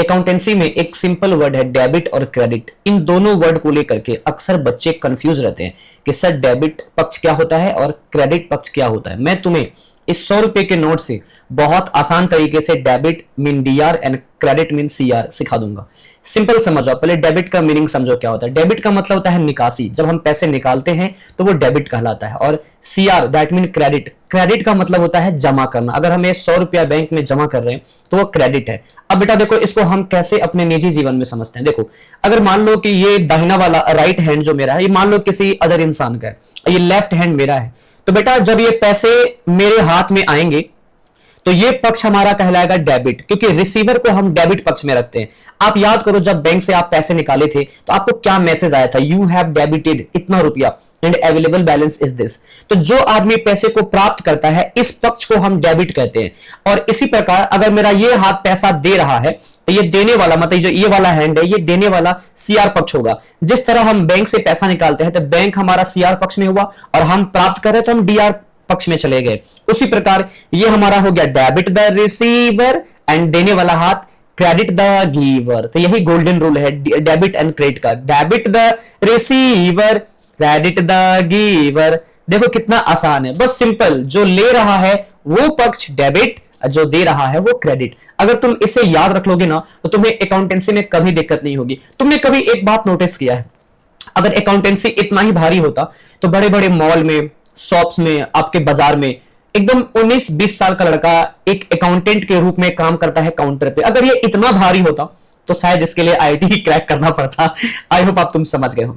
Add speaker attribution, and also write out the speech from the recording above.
Speaker 1: Accountancy में एक simple word है डेबिट और क्रेडिट। इन दोनों वर्ड को लेकर के अक्सर बच्चे कंफ्यूज रहते हैं कि सर डेबिट पक्ष क्या होता है और क्रेडिट पक्ष क्या होता है। मैं तुम्हें इस 100 रुपए के नोट से बहुत आसान तरीके से debit mean D R and credit mean CR सिखा दूंगा। सिंपल समझो, पहले डेबिट का मीनिंग समझो क्या होता है। डेबिट का मतलब होता है निकासी, जब हम पैसे निकालते हैं तो वो डेबिट कहलाता है। और CR that mean credit, credit का मतलब होता है जमा करना। अगर हम 100 रुपया बैंक में जमा कर रहे हैं तो वो क्रेडिट है। अब बेटा देखो, इसको हम कैसे अपने निजी जीवन में समझते हैं। देखो, अगर मान लो कि ये दाहिना वाला राइट हैंड जो मेरा है, ये मान लो किसी अदर इंसान का है, ये लेफ्ट हैंड मेरा है, तो बेटा जब ये पैसे मेरे हाथ में आएंगे तो ये पक्ष हमारा कहलाएगा डेबिट, क्योंकि रिसीवर को हम डेबिट पक्ष में रखते हैं। आप याद करो, जब बैंक से आप पैसे निकाले थे तो आपको क्या मैसेज आया था, यू हैव डेबिटेड इतना रुपया and available balance is this. तो जो आदमी पैसे को प्राप्त करता है इस पक्ष को हम डेबिट कहते हैं। और इसी प्रकार अगर मेरा ये हाथ पैसा दे रहा है तो ये देने वाला, मतलब जो ये वाला हैंड है, ये देने वाला सीआर पक्ष होगा। जिस तरह हम बैंक से पैसा निकालते हैं तो बैंक हमारा सीआर पक्ष में हुआ और हम प्राप्त कर रहे तो हम डीआर पक्ष में चले गए। उसी प्रकार ये हमारा हो गया डेबिट द रिसीवर एंड देने वाला हाथ क्रेडिट द गिवर। तो यही गोल्डन रूल है डेबिट एंड क्रेडिट का, debit the receiver credit the giver. देखो कितना आसान है, बस सिंपल, जो ले रहा है वो पक्ष डेबिट, जो दे रहा है वो क्रेडिट। अगर तुम इसे याद रख लोगे ना तो तुम्हें अकाउंटेंसी में कभी दिक्कत नहीं होगी। तुमने कभी एक बात नोटिस किया है, अगर अकाउंटेंसी इतना ही भारी होता तो बड़े बड़े मॉल में, शॉप्स में, आपके बाजार में एकदम 19-20 साल का लड़का एक अकाउंटेंट के रूप में काम करता है काउंटर पे। अगर ये इतना भारी होता तो शायद इसके लिए आईआईटी क्रैक करना पड़ता। आई होप आप तुम समझ गए हो।